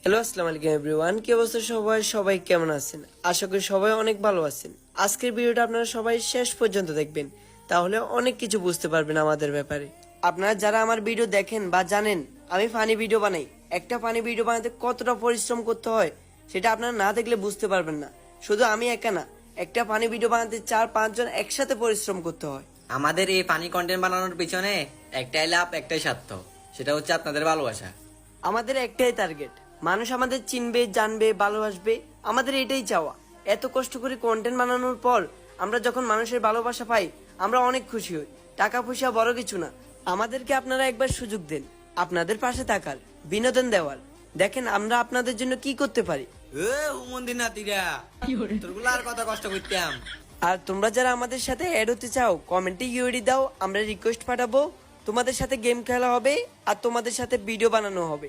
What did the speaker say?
Hello আসসালামু আলাইকুম everyone, কি অবস্থা সবাই কেমন আছেন? আশা করি সবাই অনেক ভালো আছেন। আজকের ভিডিওটা আপনারা সবাই শেষ পর্যন্ত দেখবেন, তাহলে অনেক কিছু বুঝতে পারবেন আমাদের ব্যাপারে। আপনারা যারা আমার ভিডিও দেখেন বা জানেন আমি ফানি ভিডিও বানাই, একটা ফানি ভিডিও বানাতে কতটা পরিশ্রম করতে হয় সেটা আপনারা না দেখলে বুঝতে পারবেন না। শুধু আমি একা না, একটা ফানি ভিডিও বানাতে 4-5 জন একসাথে পরিশ্রম করতে হয়। আমাদের এই ফানি কন্টেন্ট বানানোর পিছনে একটাই লাভ, একটাই স্বার্থ, সেটা হচ্ছে আপনাদের ভালোবাসা। আমাদের একটাই টার্গেট, মানুষ আমাদের চিনবে, জানবে, ভালোবাসবে। আমাদের এটাই চাওয়া। এত কষ্ট করে কন্টেন্ট বানানোর পর আমরা যখন মানুষের ভালোবাসা পাই, আমরা অনেক খুশি হই। টাকা পয়সা বড় কিছু না। আমাদেরকে আপনারা একবার সুযোগ দেন, আপনাদের পাশে থাকার, বিনোদন দেওয়ার। দেখেন আমরা আপনাদের জন্য কি করতে পারি। হুমন্দির নাতিরা, তোরগুলো আর কত কষ্ট করতাম। আর তোমরা যারা আমাদের সাথে অ্যাড হতে চাও, কমেন্টে ইউআইডি দাও, আমরা রিকোয়েস্ট পাঠাবো। তোমাদের সাথে গেম খেলা হবে আর তোমাদের সাথে ভিডিও বানানো হবে।